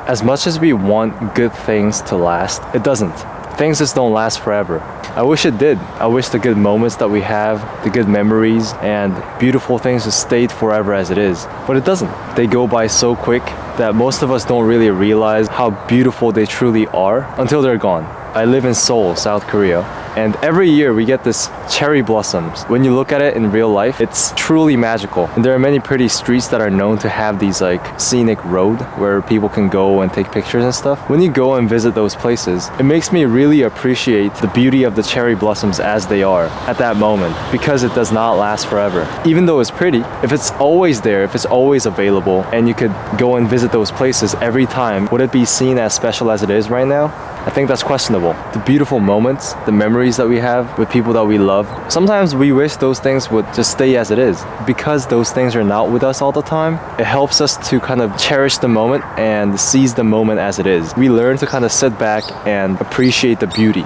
As much as we want good things to last, it doesn't. Things just don't last forever. I wish it did. I wish the good moments that we have, the good memories and beautiful things just stayed forever as it is. But it doesn't. They go by so quick that most of us don't really realize how beautiful they truly are until they're gone. I live in Seoul, South Korea, and every year we get this cherry blossoms. When you look at it in real life, it's truly magical. And there are many pretty streets that are known to have these like scenic road where people can go and take pictures and stuff. When you go and visit those places, it makes me really appreciate the beauty of the cherry blossoms as they are at that moment, because it does not last forever. Even though it's pretty, if it's always there, if it's always available, and you could go and visit those places every time, would it be seen as special as it is right now? I think that's questionable. The beautiful moments, the memories that we have with people that we love, sometimes we wish those things would just stay as it is. Because those things are not with us all the time, it helps us to kind of cherish the moment and seize the moment as it is. We learn to kind of sit back and appreciate the beauty,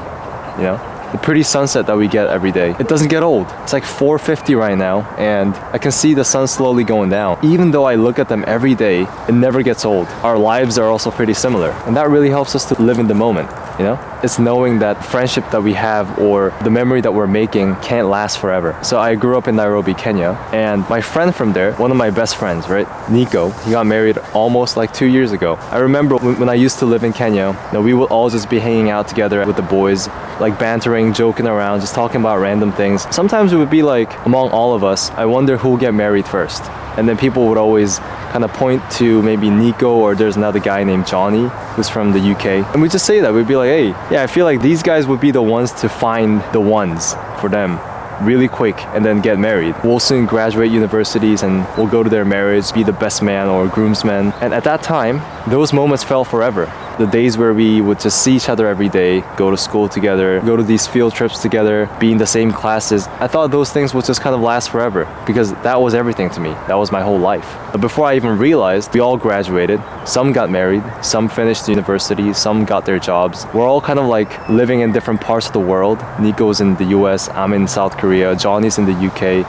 you know? The pretty sunset that we get every day. It doesn't get old. It's like 4:50 right now, and I can see the sun slowly going down. Even though I look at them every day, it never gets old. Our lives are also pretty similar, and that really helps us to live in the moment, you know? It's knowing that friendship that we have or the memory that we're making can't last forever. So I grew up in Nairobi, Kenya, and my friend from there, one of my best friends, right, Nico, he got married almost like 2 years ago. I remember when I used to live in Kenya, you know, we would all just be hanging out together with the boys, like bantering, joking around, just talking about random things. Sometimes it would be like, among all of us, I wonder who will get married first. And then people would always kind of point to maybe Nico, or there's another guy named Johnny who's from the UK. And we just say that. We'd be like, hey, yeah, I feel like these guys would be the ones to find the ones for them really quick and then get married. We'll soon graduate universities and we'll go to their marriage, be the best man or groomsman. And at that time, those moments felt forever. The days where we would just see each other every day, go to school together, go to these field trips together, be in the same classes. I thought those things would just kind of last forever because that was everything to me. That was my whole life. But before I even realized, we all graduated. Some got married, some finished university, some got their jobs. We're all kind of like living in different parts of the world. Nico's in the US, I'm in South Korea, Johnny's in the UK.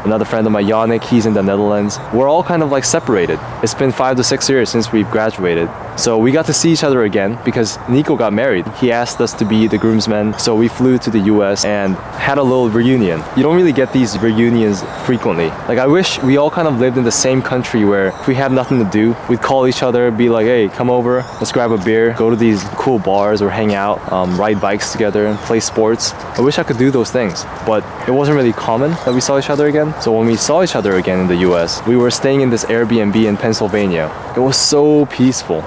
Another friend of mine, Yannick, he's in the Netherlands. We're all kind of like separated. It's been 5 to 6 years since we've graduated. So we got to see each other again because Nico got married. He asked us to be the groomsmen. So we flew to the US and had a little reunion. You don't really get these reunions frequently. Like I wish we all kind of lived in the same country where if we had nothing to do, we'd call each other, be like, hey, come over, let's grab a beer, go to these cool bars or hang out, ride bikes together and play sports. I wish I could do those things, but it wasn't really common that we saw each other again. So when we saw each other again in the US, we were staying in this Airbnb in Pennsylvania. It was so peaceful.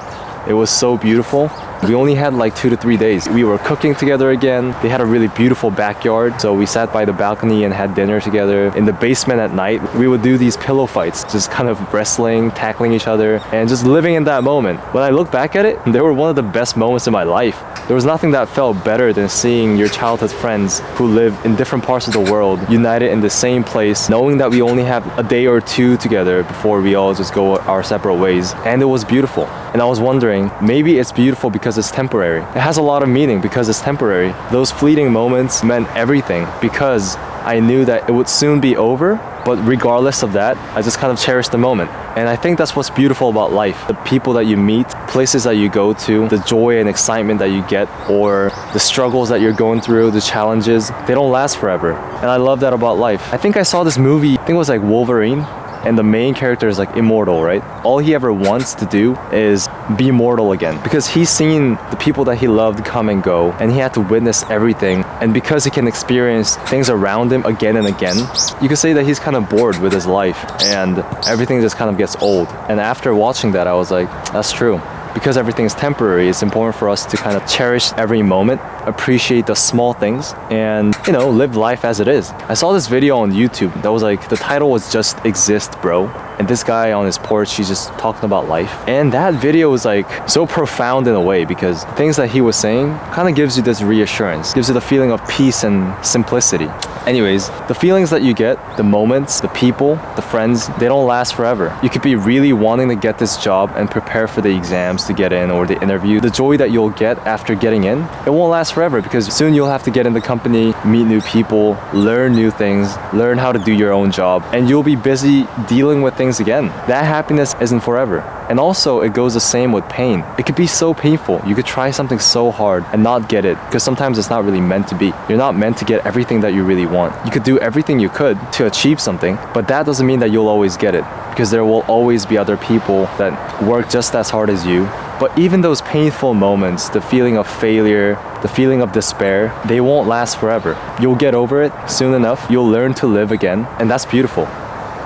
It was so beautiful. We only had like 2 to 3 days. We were cooking together again. They had a really beautiful backyard. So we sat by the balcony and had dinner together. In the basement at night, we would do these pillow fights, just kind of wrestling, tackling each other, and just living in that moment. When I look back at it, they were one of the best moments in my life. There was nothing that felt better than seeing your childhood friends who live in different parts of the world united in the same place, knowing that we only have a day or two together before we all just go our separate ways. And it was beautiful. And I was wondering, maybe it's beautiful because it's temporary. It has a lot of meaning because it's temporary. Those fleeting moments meant everything because I knew that it would soon be over. But regardless of that, I just kind of cherished the moment. And I think that's what's beautiful about life. The people that you meet, places that you go to, the joy and excitement that you get, or the struggles that you're going through, the challenges, they don't last forever. And I love that about life. I think I saw this movie, I think it was like Wolverine. And the main character is like immortal, right? All he ever wants to do is be mortal again because he's seen the people that he loved come and go and he had to witness everything. And because he can experience things around him again and again, you could say that he's kind of bored with his life and everything just kind of gets old. And after watching that, I was like, that's true. Because everything is temporary, it's important for us to kind of cherish every moment, appreciate the small things, and, you know, live life as it is. I saw this video on YouTube that was like, the title was Just Exist, Bro. And this guy on his porch, he's just talking about life. And that video was like so profound in a way because things that he was saying kind of gives you this reassurance, gives you the feeling of peace and simplicity. Anyways, the feelings that you get, the moments, the people, the friends, they don't last forever. You could be really wanting to get this job and prepare for the exams to get in or the interview. The joy that you'll get after getting in, it won't last forever because soon you'll have to get in the company. meet new people, learn new things, learn how to do your own job, and you'll be busy dealing with things again. That happiness isn't forever. And also, it goes the same with pain. It could be so painful. You could try something so hard and not get it, because sometimes it's not really meant to be. You're not meant to get everything that you really want. You could do everything you could to achieve something, but that doesn't mean that you'll always get it, because there will always be other people that work just as hard as you. But even those painful moments, the feeling of failure, the feeling of despair, they won't last forever. You'll get over it soon enough. You'll learn to live again, and that's beautiful.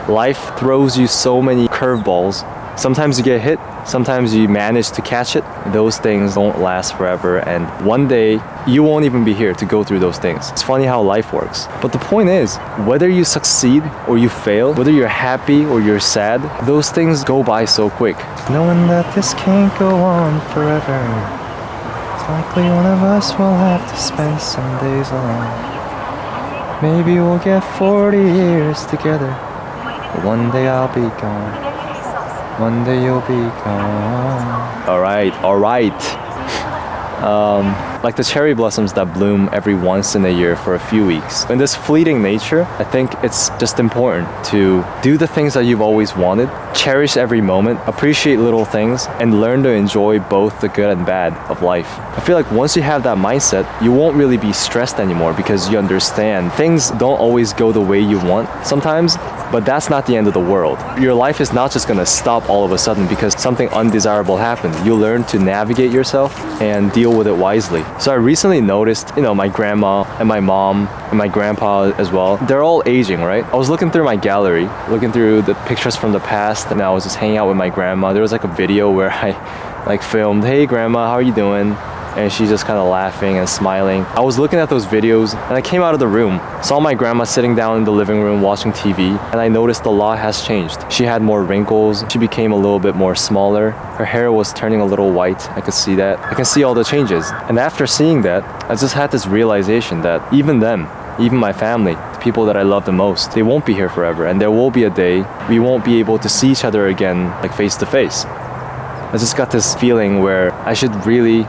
Life throws you so many curveballs. Sometimes you get hit, sometimes you manage to catch it. Those things don't last forever, and one day you won't even be here to go through those things. It's funny how life works. But the point is, whether you succeed or you fail, whether you're happy or you're sad, those things go by so quick. Knowing that this can't go on forever, it's likely one of us will have to spend some days alone. Maybe we'll get 40 years together, but one day I'll be gone. One day you'll be gone. Alright. Like the cherry blossoms that bloom every once in a year for a few weeks. In this fleeting nature, I think it's just important to do the things that you've always wanted, cherish every moment, appreciate little things, and learn to enjoy both the good and bad of life. I feel like once you have that mindset, you won't really be stressed anymore, because you understand things don't always go the way you want sometimes, but that's not the end of the world. Your life is not just gonna stop all of a sudden because something undesirable happened. You learn to navigate yourself and deal with it wisely. So I recently noticed, my grandma and my mom and my grandpa as well, they're all aging, right? I was looking through my gallery, looking through the pictures from the past, and I was just hanging out with my grandma. There was like a video where I filmed, "Hey grandma, how are you doing?" And she's just kind of laughing and smiling. I was looking at those videos and I came out of the room, saw my grandma sitting down in the living room watching TV, and I noticed a lot has changed. She had more wrinkles, she became a little bit more smaller, her hair was turning a little white, I could see that. I can see all the changes. And after seeing that, I just had this realization that even them, even my family, the people that I love the most, they won't be here forever, and there will be a day we won't be able to see each other again, like face to face. I just got this feeling where I should really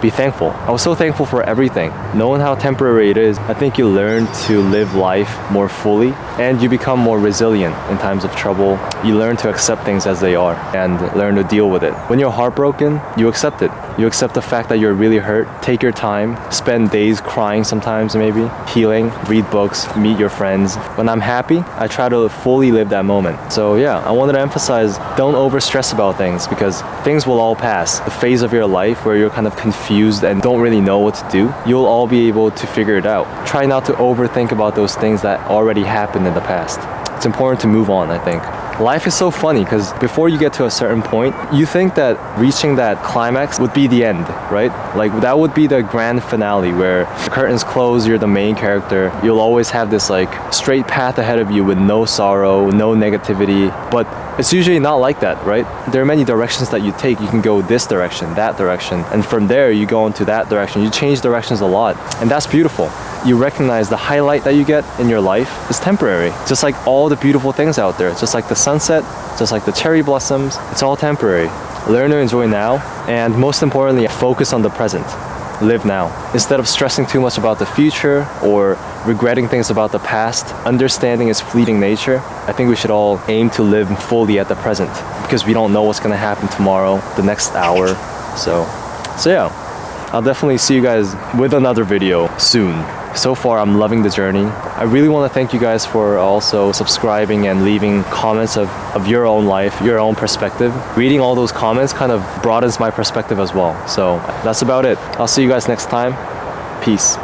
be thankful. I was so thankful for everything. Knowing how temporary it is, I think you learn to live life more fully, and you become more resilient in times of trouble. You learn to accept things as they are and learn to deal with it. When you're heartbroken, you accept it. You accept the fact that you're really hurt. Take your time, spend days crying sometimes maybe, healing, read books, meet your friends. When I'm happy, I try to fully live that moment. So yeah, I wanted to emphasize, don't over stress about things, because things will all pass. The phase of your life where you're kind of confused and don't really know what to do, you'll all be able to figure it out. Try not to overthink about those things that already happened in the past. It's important to move on, I think. Life is so funny because before you get to a certain point, you think that reaching that climax would be the end, right? Like that would be the grand finale where the curtains close, you're the main character. You'll always have this like straight path ahead of you with no sorrow, no negativity. But it's usually not like that, right? There are many directions that you take. You can go this direction, that direction, and from there you go into that direction. You change directions a lot, and that's beautiful. You recognize the highlight that you get in your life is temporary. Just like all the beautiful things out there, just like the sunset, just like the cherry blossoms, it's all temporary. Learn to enjoy now, and most importantly, focus on the present. Live now. Instead of stressing too much about the future or regretting things about the past, understanding its fleeting nature, I think we should all aim to live fully at the present, because we don't know what's gonna happen tomorrow, the next hour. So yeah, I'll definitely see you guys with another video soon. So far, I'm loving the journey. I really want to thank you guys for also subscribing and leaving comments of your own life, your own perspective. Reading all those comments kind of broadens my perspective as well. So that's about it. I'll see you guys next time. Peace.